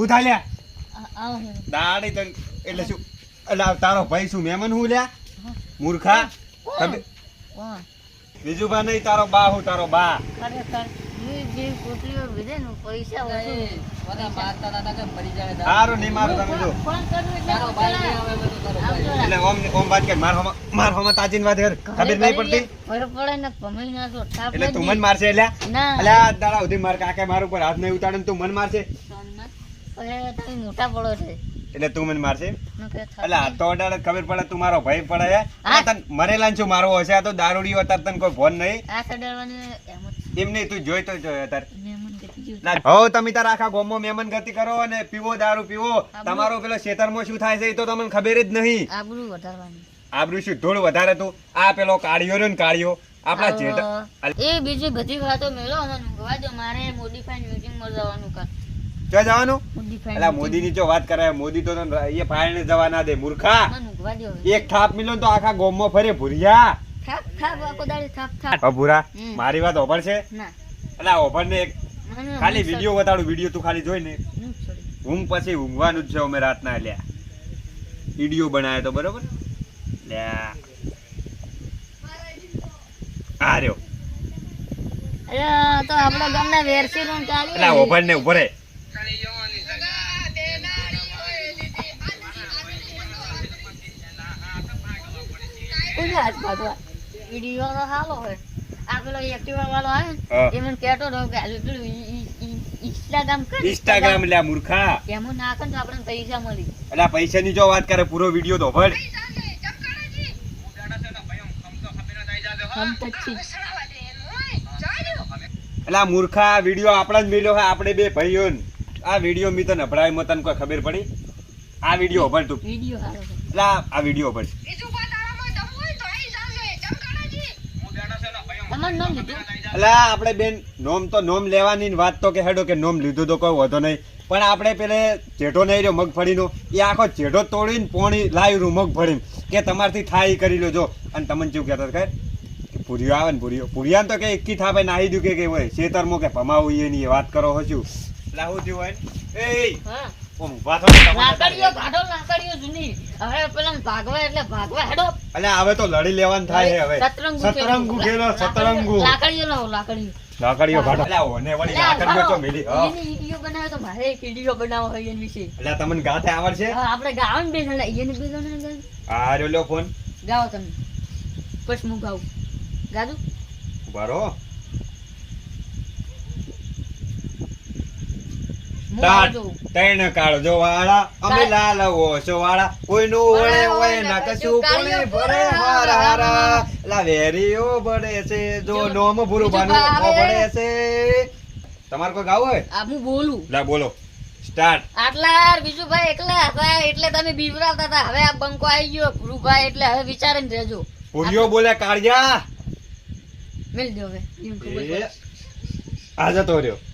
ઉઠા લ્યા દાડી તન એટલે શું એટલે તારો ભાઈ શું મહેમાન હું લ્યા મૂર્ખા બીજું બા નહીં તારો બા હું તારો બા સારું નહીં મારું તમે જો એટલે ઓમ વાત કે માર હોમાં તાજીન વાત કર ખબર નહીં પડતી એટલે તું મન મારશે એટલે દાડા સુધી માર કાકા મારું પર હાથ નહીં ઉતાડે તું મન મારશે મોટા પડો છે એટલે તું મને મારશે એટલે આ તો અડાડે ખબર પડે તું મારો ભાઈ પડે તને મરેલા ને શું મારવો હશે આ તો દારૂડીઓ અત્યારે તને કોઈ ફોન નહીં એમ નહીં તું જોઈ તો જોયો અત્યારે હો તમે તાર આખા ગામમાં મહેમાન ગતિ કરો અને પીવો દારૂ પીવો તમારો પેલો ખેતરમાં શું થાય છે એ તો તમને ખબર જ નહીં આબરૂ શું ધૂળ વધારે તું આ પેલો કાળિયો રહ્યો ને કાળિયો આપણા જેઠ એ બીજી બધી વાતો મેલો અને ઊંઘવા દો મારે મોડીફાઈડ મીટિંગ માં જવાનું કા ક્યાં જવાનું એટલે મોદી ની જો વાત કરે મોદી તો એ ફાઈલ ને જવા ના દે મૂર્ખા એક થાપ મિલો તો આખા ગામમાં ફરે ભૂરિયા ભૂરા મારી વાત ઓભર છે એટલે ઓભર ને ખાલી વિડીયો બતાડું વિડીયો તું ખાલી જોઈ ને ઊંઘ પછી ઊંઘવાનું જ છે અમે રાતના લ્યા વિડીયો બનાવ્યો તો બરોબર લ્યા આ રહ્યો તો આપણા ગામના વેરસી નું ચાલી એટલે ઓભર ને ઉભો રે ઇન્સ્ટાગ્રામ લ્યા મૂર્ખા એમાં નાખે તો આપણે પૈસા મળી એટલે પૈસા ની જો વાત કરે પૂરો વિડીયો તો ભળ એટલે મૂર્ખા વિડીયો આપણા જ મેલ્યો હોય આપણે બે ભાઈઓ આ વિડીયો મી તો નભળાય મત તને કોઈ ખબર પડી આ વિડીયો ભળ તું એટલે આ વિડીયો ભળ એટલે આપણે બેન નોમ તો નોમ લેવાની વાત તો કે હેડો કે નોમ લીધું તો કોઈ વધો નહીં પણ આપણે પેલે જેઠો નહીં રહ્યો મગફળીનો એ આખો જેઠો તોડીને પોણી લાવી રહ્યું મગફળી કે તમારથી થાય કરી લો જો અને તમને શું કહેતા ખબર પૂરીઓ આવે ને પૂરિયા તો કે એકી થાપે નાહી દઉં કે હોય શેતરમાં કે ભમાવું એની વાત કરો હશું એટલે શું થયું હોય હવે તો લડી લેવાનું થાય હવે સતરંગુ ખેલો સતરંગુ લાકડીઓ ભાડો લાકડીઓ તો મેલી વિડિયો બનાવ્યો તો મારે એક વિડિયો બનાવવો હોય એના વિશે એટલે તમને ગાતે આવડશે આપણે ગાવાનું બે જણા એને બે જણા આ લ્યો ફોન ગાઓ તમે પછી હું ગાઉં ગાજુ બરો તૈણ કાળજો વાળા અમે લાલ ઓછો વાળા કોઈનું વળે હોય ના કશું કોને ભરે હારા લા વેરીઓ બળે છે જો નોમ ભૂરું બાનું બળે છે તમારે કોઈ ગાવું હોય આ હું બોલું લા બોલો સ્ટાર્ટ આટલા બીજું ભાઈ એકલા હતા એટલે તમે બીવરાવતા હતા હવે આ બંકો આવી ગયો ભૂરું ભાઈ એટલે હવે વિચારીને રહેજો ભૂરિયો બોલે કાળિયા મેલ દો હવે આ જતો રહ્યો